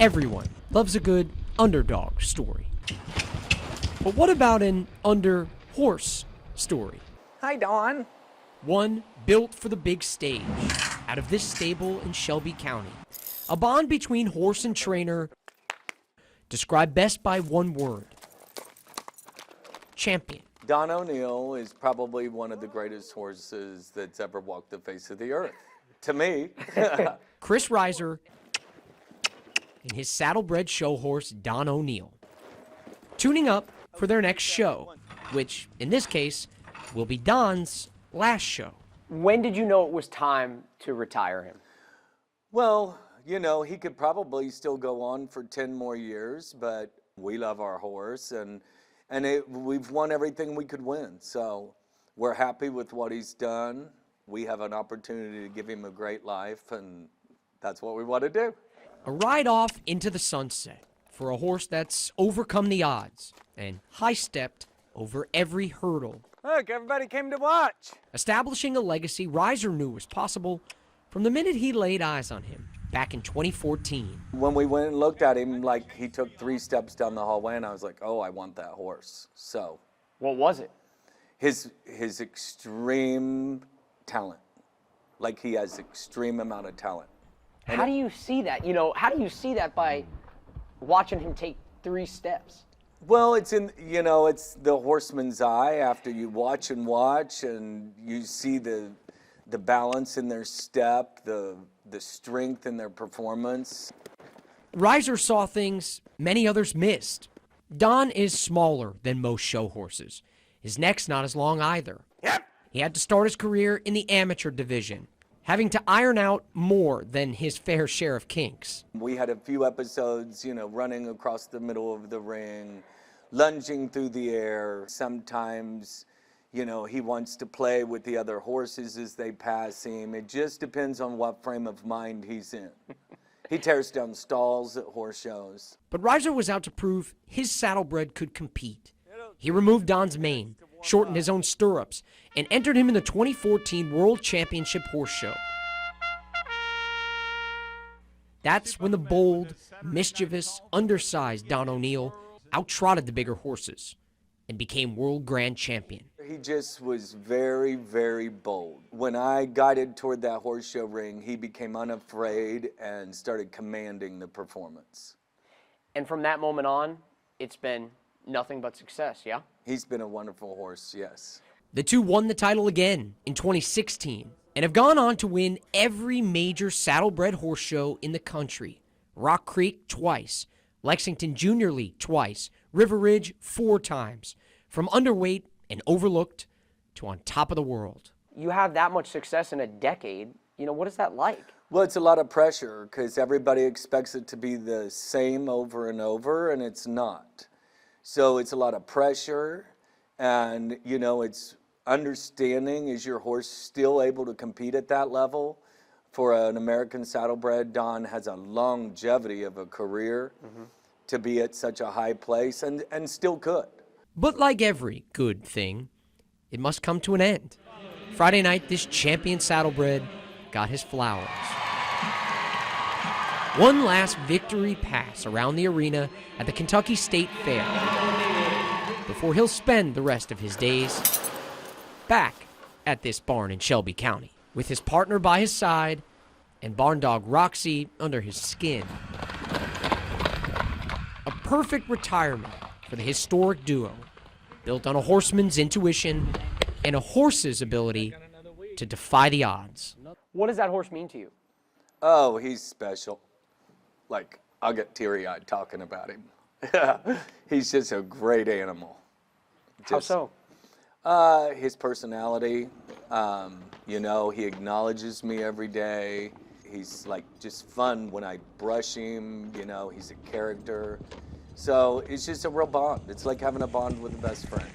Everyone loves a good underdog story. But what about an under-horse story? Hi, Dawn. One built for the big stage, out of this stable in Shelby County. A bond between horse and trainer, described best by one word: champion. Don O'Neill is probably one of the greatest horses that's ever walked the face of the earth. To me. Chris Reiser and his saddlebred show horse, Don O'Neill. Tuning up for their next show, which, in this case, will be Don's last show. When did you know it was time to retire him? Well, you know, he could probably still go on for 10 more years, but we love our horse, and we've won everything we could win. So we're happy with what he's done. We have an opportunity to give him a great life, and that's what we want to do. A ride off into the sunset for a horse that's overcome the odds and high-stepped over every hurdle. Look, everybody came to watch. Establishing a legacy Reiser knew was possible from the minute he laid eyes on him back in 2014. When we went and looked at him, like, he took 3 steps down the hallway, and I was like, oh, I want that horse. So What was it? his extreme talent. Like, he has extreme amount of talent. How do you see that? You know, how do you see that by watching him take 3 steps? Well, it's it's the horseman's eye after you watch and you see the balance in their step, the strength in their performance. Reiser saw things many others missed. Don is smaller than most show horses. His neck's not as long either. Yep. He had to start his career in the amateur division, having to iron out more than his fair share of kinks. We had a few episodes, running across the middle of the ring, lunging through the air. Sometimes, he wants to play with the other horses as they pass him. It just depends on what frame of mind he's in. He tears down stalls at horse shows. But Reiser was out to prove his saddlebred could compete. He removed Don's mane, shortened his own stirrups, and entered him in the 2014 World Championship Horse Show. That's when the bold, mischievous, undersized Don O'Neill outtrotted the bigger horses and became World Grand Champion. He just was very, very bold. When I guided toward that horse show ring, he became unafraid and started commanding the performance. And from that moment on, it's been nothing but success, yeah? He's been a wonderful horse, yes. The two won the title again in 2016 and have gone on to win every major saddlebred horse show in the country. Rock Creek twice, Lexington Junior League twice, River Ridge 4 times. From underweight and overlooked to on top of the world. You have that much success in a decade. What is that like? Well, it's a lot of pressure because everybody expects it to be the same over and over, and it's not. So it's a lot of pressure, and, it's understanding, is your horse still able to compete at that level? For an American saddlebred, Don has a longevity of a career to be at such a high place, and still could. But like every good thing, it must come to an end. Friday night, this champion saddlebred got his flowers. One last victory pass around the arena at the Kentucky State Fair before he'll spend the rest of his days back at this barn in Shelby County with his partner by his side and barn dog Roxy under his skin. A perfect retirement for the historic duo, built on a horseman's intuition and a horse's ability to defy the odds. What does that horse mean to you? Oh, he's special. Like, I'll get teary-eyed talking about him. He's just a great animal. How so? His personality, he acknowledges me every day. He's like just fun when I brush him, he's a character. So it's just a real bond. It's like having a bond with a best friend.